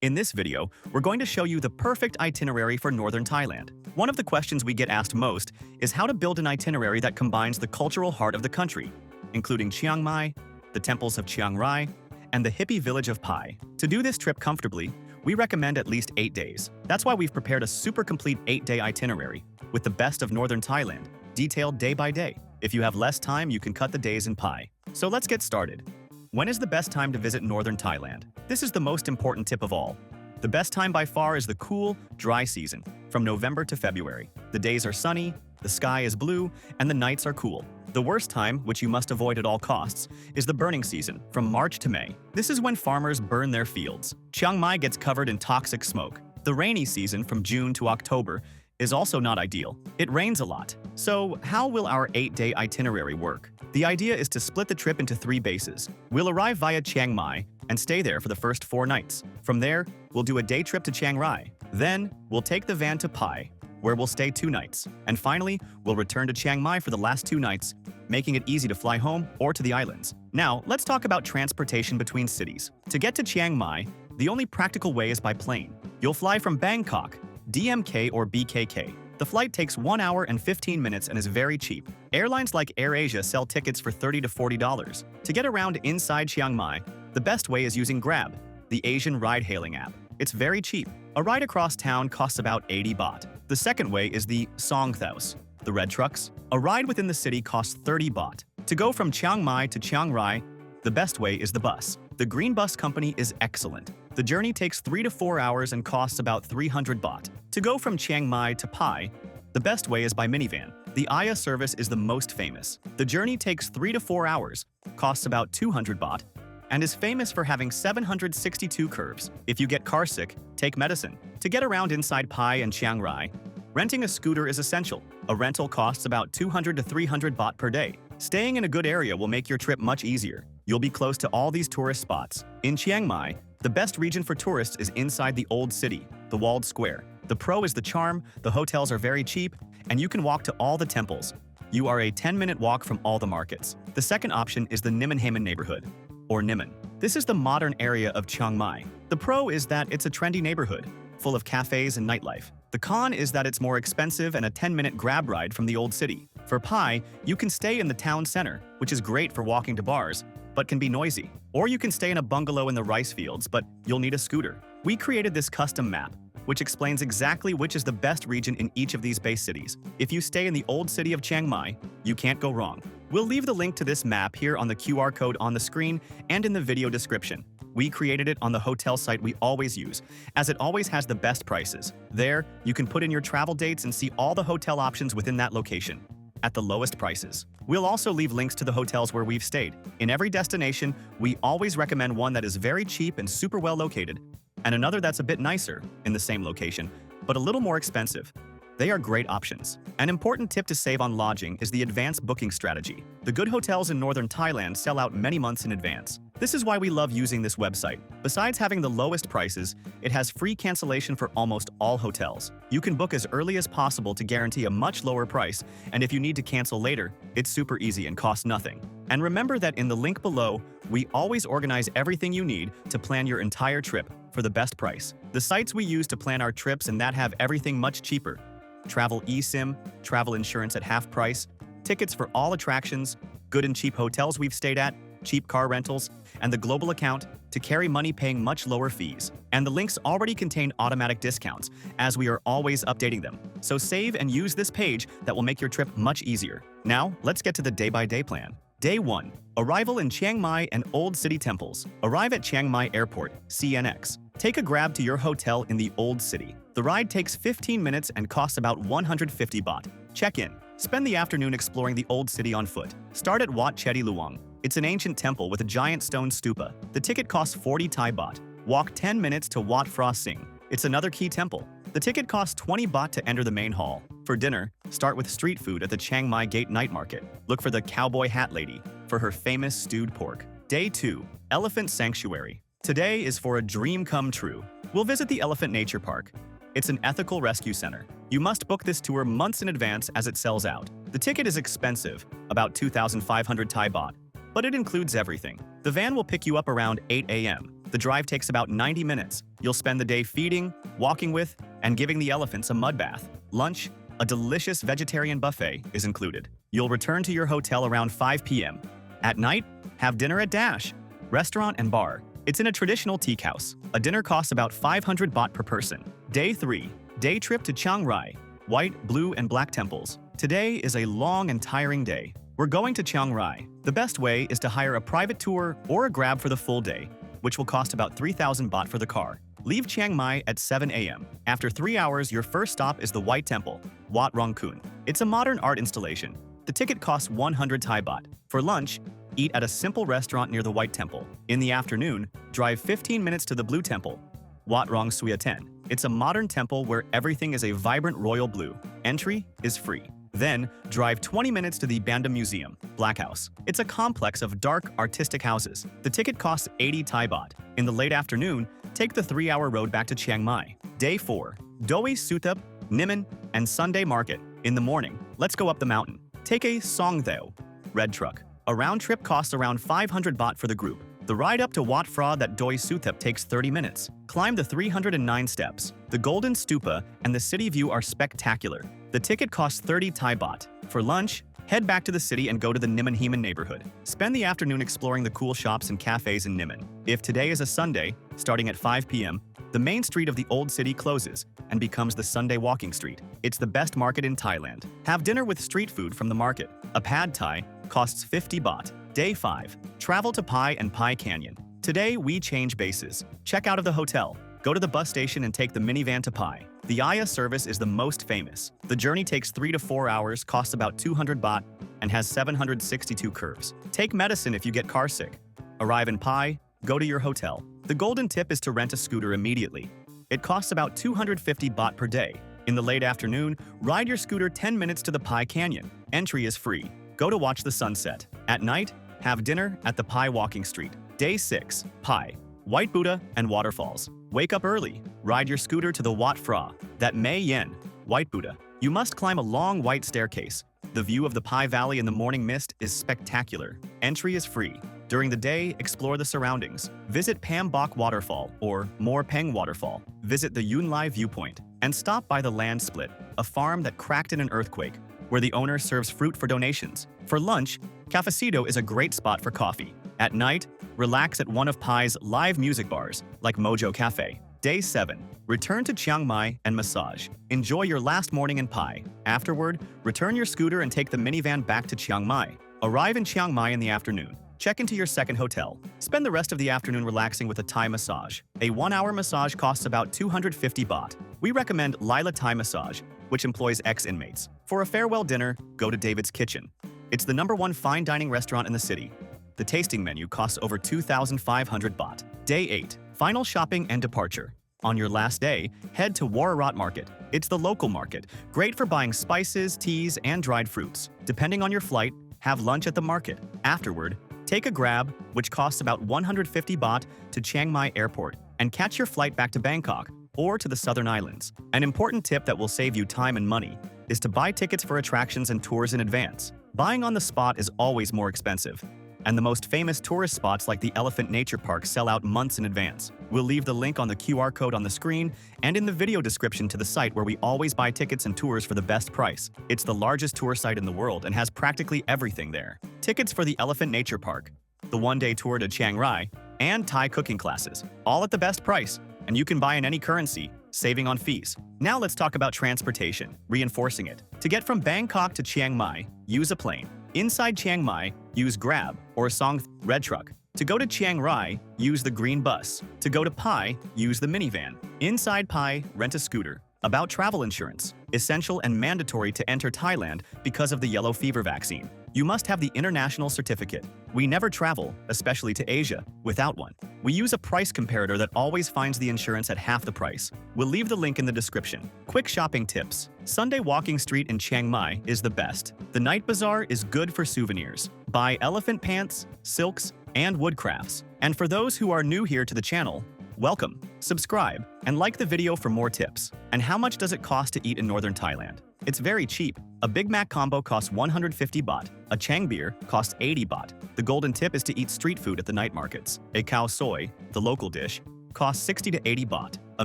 In this video, we're going to show you the perfect itinerary for northern Thailand. One of the questions we get asked most is how to build an itinerary that combines the cultural heart of the country, including Chiang Mai, the temples of Chiang Rai, and the hippie village of Pai. To do this trip comfortably, we recommend at least 8 days. That's why we've prepared a super complete 8-day itinerary with the best of northern Thailand, detailed day by day. If you have less time, you can cut the days in Pai. So let's get started. When is the best time to visit northern Thailand? This is the most important tip of all. The best time by far is the cool, dry season, from November to February. The days are sunny, the sky is blue, and the nights are cool. The worst time, which you must avoid at all costs, is the burning season, from March to May. This is when farmers burn their fields. Chiang Mai gets covered in toxic smoke. The rainy season, from June to October, is also not ideal. It rains a lot. So, how will our 8-day itinerary work? The idea is to split the trip into 3 bases. We'll arrive via Chiang Mai and stay there for the first 4 nights. From there, we'll do a day trip to Chiang Rai. Then, we'll take the van to Pai, where we'll stay 2 nights. And finally, we'll return to Chiang Mai for the last 2 nights, making it easy to fly home or to the islands. Now, let's talk about transportation between cities. To get to Chiang Mai, the only practical way is by plane. You'll fly from Bangkok, DMK or BKK. The flight takes 1 hour and 15 minutes and is very cheap. Airlines like AirAsia sell tickets for $30 to $40. To get around inside Chiang Mai, the best way is using Grab, the Asian ride-hailing app. It's very cheap. A ride across town costs about 80 baht. The second way is the Songthaus, the red trucks. A ride within the city costs 30 baht. To go from Chiang Mai to Chiang Rai, the best way is the bus. The Green Bus Company is excellent. The journey takes 3 to 4 hours and costs about 300 baht. To go from Chiang Mai to Pai, the best way is by minivan. The Aya service is the most famous. The journey takes 3 to 4 hours, costs about 200 baht, and is famous for having 762 curves. If you get carsick, take medicine. To get around inside Pai and Chiang Rai, renting a scooter is essential. A rental costs about 200 to 300 baht per day. Staying in a good area will make your trip much easier. You'll be close to all these tourist spots. In Chiang Mai, the best region for tourists is inside the old city, the walled square. The pro is the charm, the hotels are very cheap, and you can walk to all the temples. You are a 10-minute walk from all the markets. The second option is the Nimenhamen neighborhood, or Nimen. This is the modern area of Chiang Mai. The pro is that it's a trendy neighborhood, full of cafes and nightlife. The con is that it's more expensive and a 10-minute grab ride from the old city. For Pai, you can stay in the town center, which is great for walking to bars, but can be noisy. Or you can stay in a bungalow in the rice fields, but you'll need a scooter. We created this custom map, which explains exactly which is the best region in each of these base cities. If you stay in the old city of Chiang Mai, you can't go wrong. We'll leave the link to this map here on the QR code on the screen and in the video description. We created it on the hotel site we always use, as it always has the best prices. There, you can put in your travel dates and see all the hotel options within that location, at the lowest prices. We'll also leave links to the hotels where we've stayed. In every destination, we always recommend one that is very cheap and super well located, and another that's a bit nicer, in the same location, but a little more expensive. They are great options. An important tip to save on lodging is the advanced booking strategy. The good hotels in northern Thailand sell out many months in advance. This is why we love using this website. Besides having the lowest prices, it has free cancellation for almost all hotels. You can book as early as possible to guarantee a much lower price, and if you need to cancel later, it's super easy and costs nothing. And remember that in the link below, we always organize everything you need to plan your entire trip for the best price. The sites we use to plan our trips and that have everything much cheaper: Travel eSIM, travel insurance at half price, tickets for all attractions, good and cheap hotels we've stayed at, cheap car rentals, and the global account to carry money paying much lower fees. And the links already contain automatic discounts, as we are always updating them. So save and use this page that will make your trip much easier. Now, let's get to the day-by-day plan. Day 1. Arrival in Chiang Mai and Old City Temples. Arrive at Chiang Mai Airport, CNX. Take a grab to your hotel in the Old City. The ride takes 15 minutes and costs about 150 baht. Check in. Spend the afternoon exploring the Old City on foot. Start at Wat Chedi Luang. It's an ancient temple with a giant stone stupa. The ticket costs 40 Thai baht. Walk 10 minutes to Wat Phra Singh. It's another key temple. The ticket costs 20 baht to enter the main hall. For dinner, start with street food at the Chiang Mai Gate Night Market. Look for the Cowboy Hat Lady for her famous stewed pork. Day 2. Elephant Sanctuary. Today is for a dream come true. We'll visit the Elephant Nature Park. It's an ethical rescue center. You must book this tour months in advance as it sells out. The ticket is expensive, about 2,500 Thai baht, but it includes everything. The van will pick you up around 8 a.m. The drive takes about 90 minutes. You'll spend the day feeding, walking with, and giving the elephants a mud bath. Lunch, a delicious vegetarian buffet, is included. You'll return to your hotel around 5 p.m. At night, have dinner at Dash, restaurant and bar. It's in a traditional teak house. A dinner costs about 500 baht per person. Day 3. Day trip to Chiang Mai. White, blue, and black temples. Today is a long and tiring day. We're going to Chiang Mai. The best way is to hire a private tour or a Grab for the full day, which will cost about 3,000 baht for the car. Leave Chiang Mai at 7 a.m. After 3 hours, your first stop is the White Temple, Wat Rong Kun. It's a modern art installation. The ticket costs 100 Thai baht. For lunch, eat at a simple restaurant near the White Temple. In the afternoon, drive 15 minutes to the Blue Temple, Wat Rong Suya 10. It's a modern temple where everything is a vibrant royal blue. Entry is free. Then, drive 20 minutes to the Banda Museum, Black House. It's a complex of dark, artistic houses. The ticket costs 80 Thai baht. In the late afternoon, take the 3-hour road back to Chiang Mai. Day 4. Doi Suthep, Niman, and Sunday Market. In the morning, let's go up the mountain. Take a Songthao red truck. A round trip costs around 500 baht for the group. The ride up to Wat Phra that Doi Suthep takes 30 minutes. Climb the 309 steps. The Golden Stupa and the city view are spectacular. The ticket costs 30 Thai baht. For lunch, head back to the city and go to the Niman Heman neighborhood. Spend the afternoon exploring the cool shops and cafes in Niman. If today is a Sunday, starting at 5 p.m., the main street of the old city closes and becomes the Sunday walking street. It's the best market in Thailand. Have dinner with street food from the market. A pad thai costs 50 baht. Day 5. Travel to Pai and Pai Canyon. Today, we change bases. Check out of the hotel. Go to the bus station and take the minivan to Pai. The Aya service is the most famous. The journey takes 3 to 4 hours, costs about 200 baht, and has 762 curves. Take medicine if you get car sick. Arrive in Pai, go to your hotel. The golden tip is to rent a scooter immediately. It costs about 250 baht per day. In the late afternoon, ride your scooter 10 minutes to the Pai Canyon. Entry is free. Go to watch the sunset. At night, have dinner at the Pai Walking Street. Day 6. Pai, White Buddha, and Waterfalls. Wake up early. Ride your scooter to the Wat Phra, that Mei Yen, White Buddha. You must climb a long white staircase. The view of the Pai Valley in the morning mist is spectacular. Entry is free. During the day, explore the surroundings. Visit Pam Bok Waterfall or Mor Peng Waterfall. Visit the Yun Lai Viewpoint and stop by the Land Split, a farm that cracked in an earthquake, where the owner serves fruit for donations. For lunch, Cafecito is a great spot for coffee. At night, relax at one of Pai's live music bars, like Mojo Cafe. Day 7. Return to Chiang Mai and massage. Enjoy your last morning in Pai. Afterward, return your scooter and take the minivan back to Chiang Mai. Arrive in Chiang Mai in the afternoon. Check into your second hotel. Spend the rest of the afternoon relaxing with a Thai massage. A 1-hour massage costs about 250 baht. We recommend Lila Thai Massage, which employs ex-inmates. For a farewell dinner, go to David's Kitchen. It's the #1 fine dining restaurant in the city. The tasting menu costs over 2,500 baht. Day 8. Final shopping and departure. On your last day, head to Wararat Market. It's the local market, great for buying spices, teas, and dried fruits. Depending on your flight, have lunch at the market. Afterward, take a Grab, which costs about 150 baht, to Chiang Mai Airport, and catch your flight back to Bangkok or to the Southern Islands. An important tip that will save you time and money is to buy tickets for attractions and tours in advance. Buying on the spot is always more expensive, and the most famous tourist spots like the Elephant Nature Park sell out months in advance. We'll leave the link on the QR code on the screen and in the video description to the site where we always buy tickets and tours for the best price. It's the largest tour site in the world and has practically everything there. Tickets for the Elephant Nature Park, the one-day tour to Chiang Mai, and Thai cooking classes, all at the best price, and you can buy in any currency, saving on fees. Now let's talk about transportation, reinforcing it. To get from Bangkok to Chiang Mai, use a plane. Inside Chiang Mai, use Grab or Song red truck. To go to Chiang Rai, use the green bus. To go to Pai, use the minivan. Inside Pai, rent a scooter. About travel insurance. Essential and mandatory to enter Thailand because of the yellow fever vaccine. You must have the international certificate. We never travel, especially to Asia, without one. We use a price comparator that always finds the insurance at half the price. We'll leave the link in the description. Quick shopping tips. Sunday Walking Street in Chiang Mai is the best. The night bazaar is good for souvenirs. Buy elephant pants, silks, and woodcrafts. And for those who are new here to the channel, welcome. Subscribe and like the video for more tips. And how much does it cost to eat in northern Thailand? It's very cheap. A Big Mac combo costs 150 baht. A Chang beer costs 80 baht. The golden tip is to eat street food at the night markets. A cow soy, the local dish, costs 60 to 80 baht. A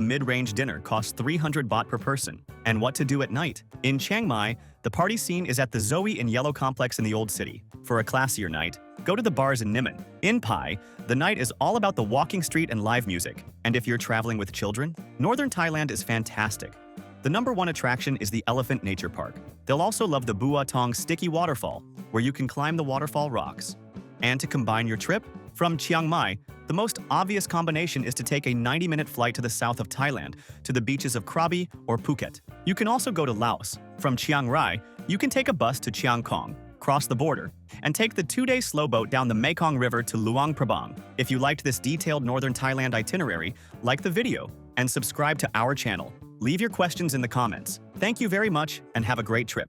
mid-range dinner costs 300 baht per person. And what to do at night? In Chiang Mai, the party scene is at the Zoe in Yellow complex in the Old City. For a classier night, go to the bars in Niman. In Pai, the night is all about the walking street and live music. And if you're traveling with children, Northern Thailand is fantastic. The #1 attraction is the Elephant Nature Park. They'll also love the Bua Tong Sticky Waterfall, where you can climb the waterfall rocks. And to combine your trip, from Chiang Mai, the most obvious combination is to take a 90-minute flight to the south of Thailand, to the beaches of Krabi or Phuket. You can also go to Laos. From Chiang Rai, you can take a bus to Chiang Khong, cross the border, and take the 2-day slow boat down the Mekong River to Luang Prabang. If you liked this detailed Northern Thailand itinerary, like the video and subscribe to our channel. Leave your questions in the comments. Thank you very much and have a great trip.